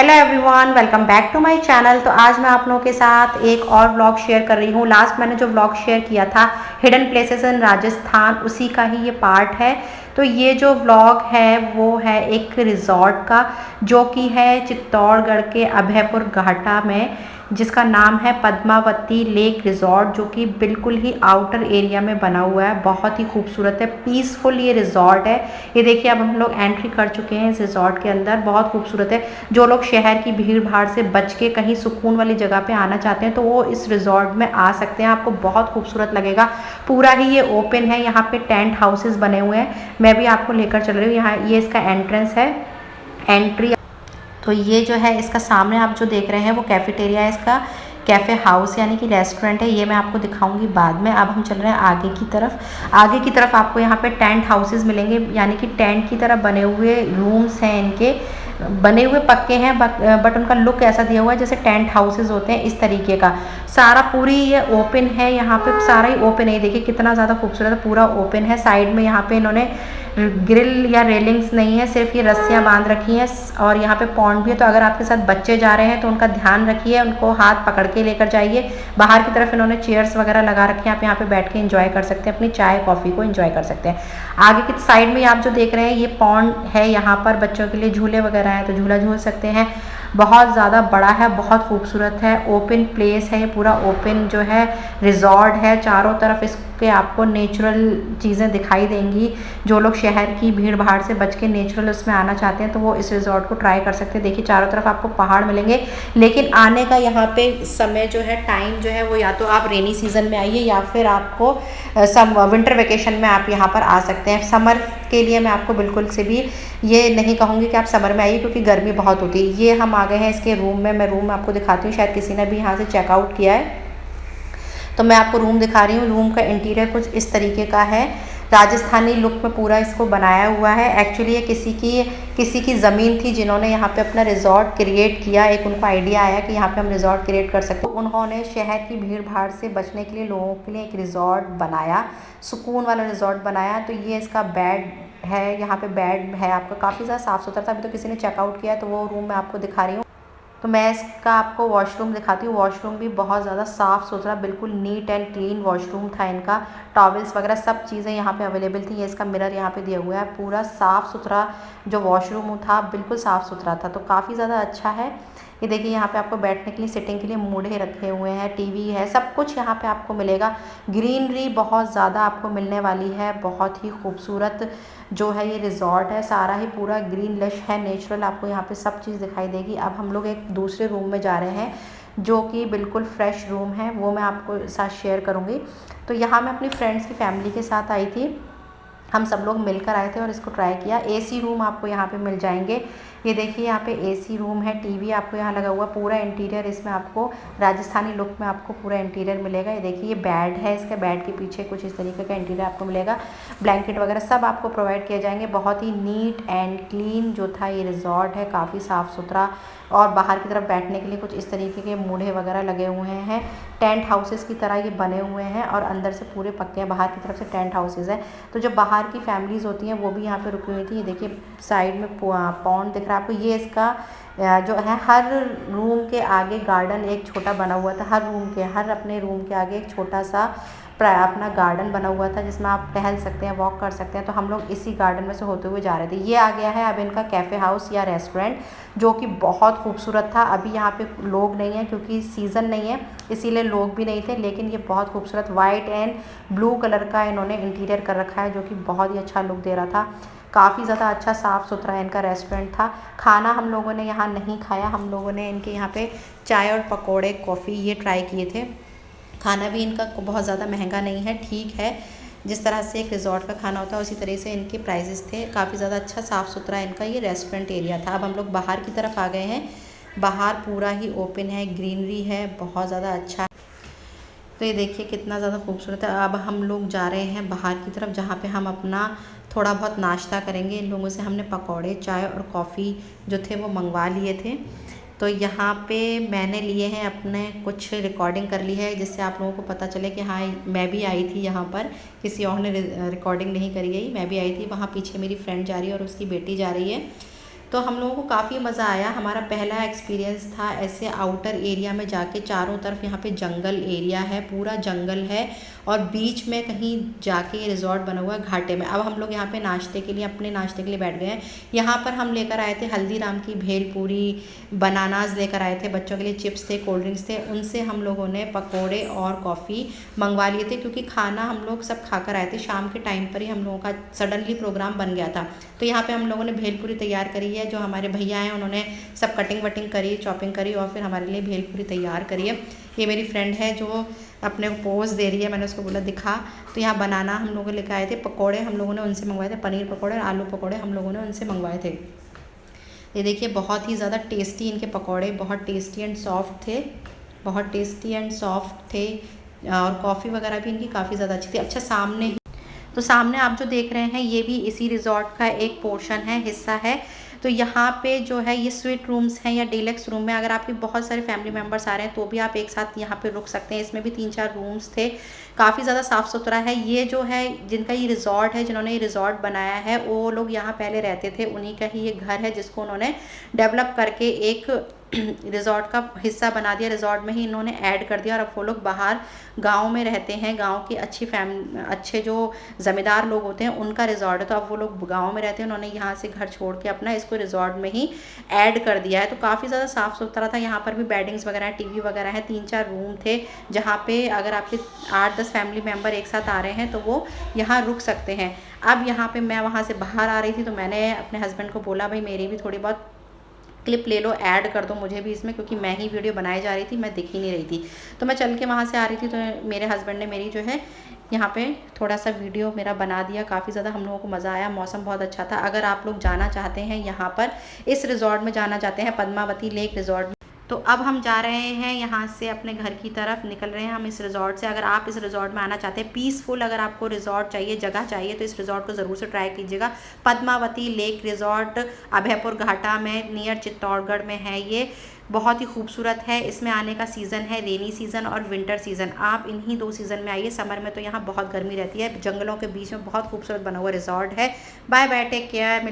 Hello everyone, welcome back to my channel. तो आज मैं आप लोगों के साथ एक और व्लॉग शेयर कर रही हूँ। लास्ट मैंने जो व्लॉग शेयर किया था हिडन प्लेसेस इन राजस्थान, उसी का ही ये पार्ट है। तो ये जो व्लॉग है वो है एक रिजॉर्ट का, जो कि है चित्तौड़गढ़ के अभयपुर घाटा में, जिसका नाम है पद्मावती लेक रिजॉर्ट, जो कि बिल्कुल ही आउटर एरिया में बना हुआ है। बहुत ही खूबसूरत है, पीसफुल ये रिजॉर्ट है। ये देखिए, अब हम लोग एंट्री कर चुके हैं इस रिजॉर्ट के अंदर। बहुत खूबसूरत है। जो लोग शहर की भीड़ भाड़ से बच के कहीं सुकून वाली जगह पे आना चाहते हैं तो वो इस रिजॉर्ट में आ सकते हैं। आपको बहुत खूबसूरत लगेगा। पूरा ही ये ओपन है, यहाँ पे टेंट हाउसेस बने हुए हैं। मैं भी आपको लेकर चल रही हूँ। यहाँ ये इसका एंट्रेंस है, एंट्री। तो ये जो है इसका सामने आप जो देख रहे हैं वो कैफेटेरिया है, इसका कैफ़े हाउस यानी कि रेस्टोरेंट है। ये मैं आपको दिखाऊंगी बाद में। अब हम चल रहे हैं आगे की तरफ। आगे की तरफ आपको यहाँ पे टेंट हाउसेस मिलेंगे, यानी कि टेंट की तरह बने हुए रूम्स हैं। इनके बने हुए पक्के हैं, बट उनका लुक ऐसा दिया हुआ है जैसे टेंट हाउसेस होते हैं, इस तरीके का। सारा पूरी ये ओपन है, यहाँ पे सारा ही ओपन है। देखिए कितना ज़्यादा खूबसूरत है, पूरा ओपन है। साइड में यहाँ पे इन्होंने ग्रिल या रेलिंग्स नहीं है, सिर्फ ये रस्सियाँ बांध रखी हैं। और यहाँ पे पॉन्ड भी है, तो अगर आपके साथ बच्चे जा रहे हैं तो उनका ध्यान रखिए, उनको हाथ पकड़ के लेकर जाइए। बाहर की तरफ इन्होंने चेयर्स वगैरह लगा रखे हैं, आप यहाँ पे बैठ के एंजॉय कर सकते हैं, अपनी चाय कॉफ़ी को एंजॉय कर सकते हैं। आगे की साइड में आप जो देख रहे हैं ये पॉन्ड है, यहाँ पर बच्चों के लिए झूले वगैरह हैं, तो झूला झूल सकते हैं। बहुत ज़्यादा बड़ा है, बहुत खूबसूरत है, ओपन प्लेस है ये पूरा। ओपन जो है रिजॉर्ट है, चारों तरफ इसके आपको नेचुरल चीज़ें दिखाई देंगी। जो लोग शहर की भीड़ भाड़ से बच के नेचुरल उसमें आना चाहते हैं तो वो इस रिजॉर्ट को ट्राई कर सकते हैं। देखिए चारों तरफ आपको पहाड़ मिलेंगे, लेकिन आने का यहाँ पे समय जो है, टाइम जो है वो या तो आप रेनी सीजन में आइए या फिर आपको विंटर वेकेशन में आप यहाँ पर आ सकते हैं। समर के लिए मैं आपको बिल्कुल से भी ये नहीं कहूँगी कि आप समर में आइए, क्योंकि गर्मी बहुत होती है। ये हम आ गए हैं इसके रूम में। मैं रूम आपको दिखाती हूँ, शायद किसी ने भी यहाँ से चेकआउट किया है तो मैं आपको रूम दिखा रही हूँ। रूम का इंटीरियर कुछ इस तरीके का है, राजस्थानी लुक में पूरा इसको बनाया हुआ है। एक्चुअली ये किसी की ज़मीन थी जिन्होंने यहाँ पे अपना रिजॉर्ट क्रिएट किया। एक उनको आइडिया आया कि यहाँ पे हम रिजॉर्ट क्रिएट कर सकते हैं। उन्होंने शहर की भीड़ भाड़ से बचने के लिए लोगों के लिए एक रिजॉर्ट बनाया, सुकून वाला रिजॉर्ट बनाया। तो ये इसका बेड है, यहाँ पे बेड है आपका, काफ़ी ज़्यादा साफ़ सुथरा था। अभी तो किसी ने चेकआउट किया है तो वो रूम मैं आपको दिखा रही हूँ। तो मैं इसका आपको वॉशरूम दिखाती हूँ। वॉशरूम भी बहुत ज़्यादा साफ़ सुथरा, बिल्कुल नीट एंड क्लीन वॉशरूम था इनका। टॉवल्स वगैरह सब चीज़ें यहाँ पे अवेलेबल थी। ये इसका मिरर यहाँ पे दिया हुआ है। पूरा साफ़ सुथरा जो वॉशरूम था, बिल्कुल साफ़ सुथरा था, तो काफ़ी ज़्यादा अच्छा है। ये देखिए यहाँ पे आपको बैठने के लिए, सिटिंग के लिए मूढ़े रखे हुए हैं, टीवी है, सब कुछ यहाँ पे आपको मिलेगा। ग्रीनरी बहुत ज़्यादा आपको मिलने वाली है। बहुत ही खूबसूरत जो है ये रिजॉर्ट है, सारा ही पूरा ग्रीन लश है, नेचुरल। आपको यहाँ पे सब चीज़ दिखाई देगी। अब हम लोग एक दूसरे रूम में जा रहे हैं जो कि बिल्कुल फ्रेश रूम है, वो मैं आपको साथ शेयर करूँगी। तो यहाँ मैं अपनी फ्रेंड्स की फैमिली के साथ आई थी, हम सब लोग मिलकर आए थे और इसको ट्राई किया। एसी रूम आपको यहाँ पे मिल जाएंगे। ये देखिए यहाँ पे एसी रूम है, टीवी आपको यहाँ लगा हुआ। पूरा इंटीरियर इसमें आपको राजस्थानी लुक में आपको पूरा इंटीरियर मिलेगा। ये देखिए ये बेड है, इसके बेड के पीछे कुछ इस तरीके का इंटीरियर आपको मिलेगा। ब्लैंकेट वगैरह सब आपको प्रोवाइड किए जाएंगे। बहुत ही नीट एंड क्लीन जो था ये रिजॉर्ट है, काफ़ी साफ़ सुथरा। और बाहर की तरफ बैठने के लिए कुछ इस तरीके के मूढ़े वगैरह लगे हुए हैं। टेंट हाउसेस की तरह ये बने हुए हैं और अंदर से पूरे पक्के हैं, बाहर की तरफ से टेंट हाउसेस है। तो जो बाहर की फैमिलीज़ होती हैं वो भी यहाँ पे रुकी हुई थी। ये देखिए साइड में पॉन्ड दिख रहा है आपको। ये इसका जो है, हर रूम के आगे गार्डन एक छोटा बना हुआ था। हर अपने रूम के आगे एक छोटा सा अपना गार्डन बना हुआ था, जिसमें आप टहल सकते हैं, वॉक कर सकते हैं। तो हम लोग इसी गार्डन में से होते हुए जा रहे थे। ये आ गया है अब इनका कैफ़े हाउस या रेस्टोरेंट, जो कि बहुत खूबसूरत था। अभी यहाँ पे लोग नहीं हैं क्योंकि सीज़न नहीं है, इसीलिए लोग भी नहीं थे। लेकिन ये बहुत खूबसूरत वाइट एंड ब्लू कलर का इन्होंने इंटीरियर कर रखा है, जो कि बहुत ही अच्छा लुक दे रहा था। काफ़ी ज़्यादा अच्छा साफ़ सुथरा इनका रेस्टोरेंट था। खाना हम लोगों ने यहाँ नहीं खाया, हम लोगों ने इनके यहाँ पे चाय और पकोड़े, कॉफ़ी ये ट्राई किए थे। खाना भी इनका बहुत ज़्यादा महंगा नहीं है, ठीक है। जिस तरह से एक रिजॉर्ट का खाना होता है उसी तरह से इनके प्राइसेस थे। काफ़ी ज़्यादा अच्छा साफ़ सुथरा इनका ये रेस्टोरेंट एरिया था। अब हम लोग बाहर की तरफ आ गए हैं। बाहर पूरा ही ओपन है, ग्रीनरी है, बहुत ज़्यादा अच्छा। तो ये देखिए कितना ज़्यादा खूबसूरत है। अब हम लोग जा रहे हैं बाहर की तरफ, जहाँ पे हम अपना थोड़ा बहुत नाश्ता करेंगे। इन लोगों से हमने पकौड़े, चाय और कॉफ़ी जो थे वो मंगवा लिए थे। तो यहाँ पे मैंने लिए हैं अपने, कुछ रिकॉर्डिंग कर ली है जिससे आप लोगों को पता चले कि हाँ मैं भी आई थी यहाँ पर, किसी और ने रिकॉर्डिंग नहीं करी गई, मैं भी आई थी। वहाँ पीछे मेरी फ्रेंड जा रही है और उसकी बेटी जा रही है। तो हम लोगों को काफ़ी मज़ा आया। हमारा पहला एक्सपीरियंस था ऐसे आउटर एरिया में जाके, चारों तरफ यहाँ पे जंगल एरिया है, पूरा जंगल है और बीच में कहीं जाके रिजॉर्ट बना हुआ है घाटे में। अब हम लोग यहाँ पे नाश्ते के लिए, अपने नाश्ते के लिए बैठ गए हैं। यहाँ पर हम लेकर आए थे हल्दीराम की भेलपूरी, बनानाज लेकर आए थे, बच्चों के लिए चिप्स थे, कोल्ड ड्रिंक्स थे। उनसे हम लोगों ने पकोड़े और कॉफ़ी मंगवा लिए थे, क्योंकि खाना हम लोग सब खाकर आए थे। शाम के टाइम पर ही हम लोगों का सडनली प्रोग्राम बन गया था। तो यहाँ पे हम लोगों ने भेलपूरी तैयार करी है। जो हमारे भैया हैं उन्होंने सब कटिंग वटिंग करी, चॉपिंग करी और फिर हमारे लिए भेलपूरी तैयार करी है। ये मेरी फ्रेंड है जो अपने को पोज दे रही है, मैंने उसको बोला दिखा। तो यहाँ बनाना हम लोगों लेकर आए थे, पकोड़े हम लोगों ने उनसे मंगवाए थे, पनीर पकोड़े और आलू पकोड़े हम लोगों ने उनसे मंगवाए थे। ये देखिए बहुत ही ज़्यादा टेस्टी इनके पकोड़े, बहुत टेस्टी एंड सॉफ्ट थे, बहुत टेस्टी एंड सॉफ्ट थे। और कॉफ़ी वगैरह भी इनकी काफ़ी ज़्यादा अच्छी थी। अच्छा सामने, तो सामने आप जो देख रहे हैं ये भी इसी रिजॉर्ट का एक पोर्शन है, हिस्सा है। तो यहाँ पे जो है ये स्वीट रूम्स हैं या डीलक्स रूम है। अगर आपके बहुत सारे फैमिली मेम्बर्स आ रहे हैं तो भी आप एक साथ यहाँ पे रुक सकते हैं। इसमें भी 3-4 रूम्स थे, काफ़ी ज़्यादा साफ़ सुथरा है। ये जो है जिनका ये रिजॉर्ट है, जिन्होंने ये रिजॉर्ट बनाया है, वो लोग यहाँ पहले रहते थे, उन्हीं का ही ये घर है जिसको उन्होंने डेवलप करके एक रिजॉर्ट का हिस्सा बना दिया, रिजॉर्ट में ही इन्होंने ऐड कर दिया। और अब वो लोग बाहर गांव में रहते हैं, गांव की अच्छे जो ज़मींदार लोग होते हैं उनका रिजॉर्ट है। तो अब वो लोग गांव में रहते हैं, उन्होंने यहाँ से घर छोड़ के अपना इसको रिजॉर्ट में ही ऐड कर दिया है। तो काफ़ी ज़्यादा साफ़ सुथरा था। यहाँ पर भी बेडिंग्स वगैरह है, टीवी वगैरह है, 3-4 रूम थे जहाँ पे अगर आपके 8-10 फैमिली मेम्बर एक साथ आ रहे हैं तो वो यहाँ रुक सकते हैं। अब यहाँ पे मैं वहाँ से बाहर आ रही थी तो मैंने अपने हस्बैंड को बोला भाई मेरी भी थोड़ी बहुत क्लिप ले लो, ऐड कर दो मुझे भी इसमें, क्योंकि मैं ही वीडियो बनाई जा रही थी, मैं दिख ही नहीं रही थी। तो मैं चल के वहाँ से आ रही थी तो मेरे हस्बैंड ने मेरी जो है यहाँ पे थोड़ा सा वीडियो मेरा बना दिया। काफ़ी ज़्यादा हम लोगों को मज़ा आया, मौसम बहुत अच्छा था। अगर आप लोग जाना चाहते हैं यहाँ पर, इस रिजॉर्ट में जाना चाहते हैं, पद्मावती लेक रिजॉर्ट, तो अब हम जा रहे हैं यहाँ से अपने घर की तरफ निकल रहे हैं हम इस रिजॉर्ट से। अगर आप इस रिजॉर्ट में आना चाहते हैं, पीसफुल अगर आपको रिजॉर्ट चाहिए, जगह चाहिए, तो इस रिजॉर्ट को ज़रूर से ट्राई कीजिएगा। पद्मावती लेक रिजॉर्ट अभयपुर घाटा में नियर चित्तौड़गढ़ में है। ये बहुत ही खूबसूरत है। इसमें आने का सीज़न है रेनी सीज़न और विंटर सीज़न। आप इन्हीं 2 सीज़न में आइए। समर में तो यहाँ बहुत गर्मी रहती है। जंगलों के बीच में बहुत खूबसूरत बना हुआ रिजॉर्ट है। Bye bye, take care.